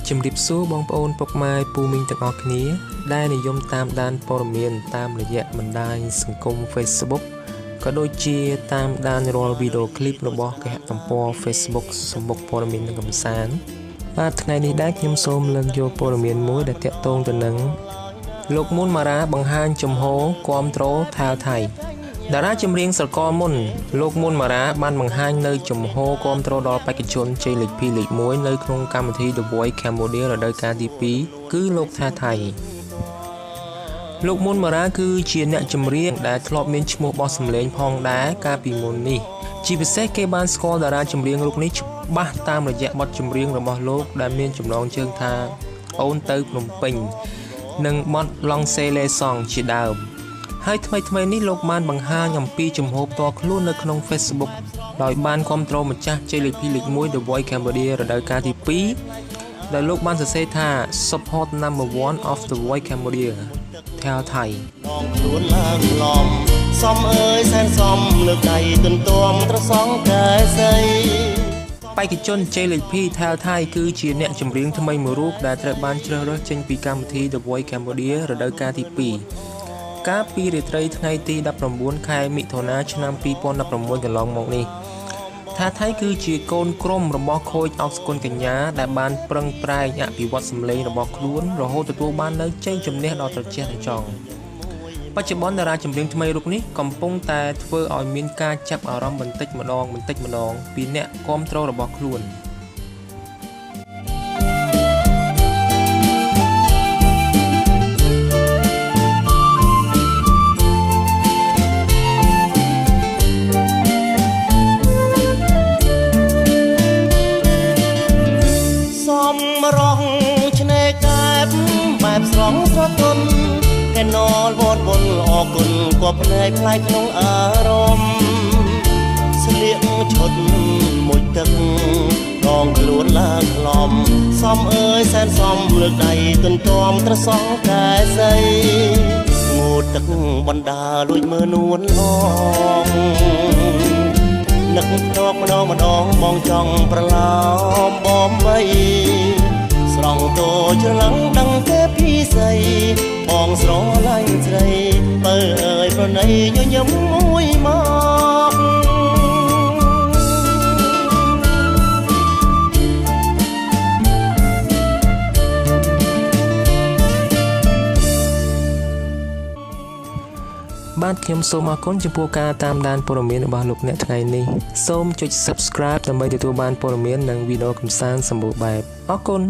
ជំរាបសួរបងប្អូនពុកម៉ែពូមីងទាំងអស់គ្នាដែលនិយមតាមដានព័ត៌មានតាមរយៈបណ្ដាញសង្គម Facebook ក៏ដូចជាតាមដានរាល់វីដេអូឃ្លីបរបស់គេហទំព័រ Facebook សំបុកព័ត៌មាននិងកម្សាន្តបាទថ្ងៃនេះដែរខ្ញុំសូមលើកយកព័ត៌មានមួយដែលទាក់ទងទៅនឹងលោកមុនម៉ារ៉ាបង្ហាញជំហរគាំទ្រថាវថៃតារាចម្រៀងស្រករមុនលោកមុនម៉ារ៉ាបានបង្ហាញនៅជំហរគាំទ្រដល់បេក្ខជនជ័យលេខ 2 លេខ 1 នៅក្នុងកម្មវិធី The Voice Cambodia រដូវកាលទី 2 គឺលោកថាថៃលោកមុនម៉ារ៉ាគឺជាអ្នកចម្រៀងដែលធ្លាប់មានឈ្មោះបោះសម្លេងផងដែរកាលពីមុននេះជាពិសេសគេបានស្គាល់តារាចម្រៀងរូបនេះច្បាស់តាមរយៈបទចម្រៀងរបស់លោកដែលមានចំណងជើងថាអូនទៅភ្នំពេញនិងបទឡង់សេលេសង់ជាដើមហើយថ្មីនេះលោកបានបង្ហាញអំពីជំហរផ្ទាល់ខ្លួននៅក្នុង Facebook ដោយបានគាំទ្រម្ចាស់ជ័យលេខ 2 លេខ 1 The Voice Cambodia រដូវកាលទី 2 ដែលលោកបានសរសេរថា Support number 1 of The Voice Cambodia ថាវថៃបងខ្លួនឡើងឡំសំអើយសែនសំលើកដៃទន្ទាំត្រសងកែសីបេក្ខជនជ័យលេខ 2 ថាវថៃគឺជាអ្នកចម្រៀងថ្មីមួយរូបដែលត្រូវបានជ្រើសរើសចេញពីកម្មវិធី The Voice Cambodia រដូវកាលទី 2កាលពីរាត្រីថ្ងៃទី 19 ខែមិថុនាឆ្នាំ 2016 កន្លងមកនេះថាថៃគឺជាកូនក្រុមរបស់ខូចអុកស្គុណកញ្ញាដែលបានប្រឹងប្រែងអភិវឌ្ឍសម្លេងរបស់ខ្លួនរហូតទទួលបាននូវជ័យជំនះដ៏ត្រចះត្រចង់បច្ចុប្បន្នតារាចម្រៀងថ្មីរូបនេះកំពុងតែធ្វើឲ្យមានការចាប់អារម្មណ៍បន្តិចម្ដងពីអ្នកគាំទ្ររបស់ខ្លួនស្រងស្រទន់កែណលវត្តវល់អរគុណគប់ភ្នែកផ្លែក្នុងអារម្មណ៍ស្លៀកឈុតមួយទឹកដងខ្លួនឡើងក្លំសំអើយសែនសំលើកដៃទន្ទាំត្រសងកែសីងូតទឹកបណ្ដាលួចមើលនួនអងនឹកដកម្ដងបងចង់ប្រឡោមបំបីស្រងតូចច្រឡឹងដឹងទេពីស្អីបងស្រឡាញ់ស្រីបើអើយប្រណីញញឹមមួយមកបាទខ្ញុំសូមអរគុណចំពោះការតាមដានព័ត៌មានរបស់លោកអ្នកថ្ងៃនេះសូមចុច Subscribe ដើម្បីទទួលបានព័ត៌មាននិងវីដេអូកម្សាន្តសម្បូរបែបអរគុណ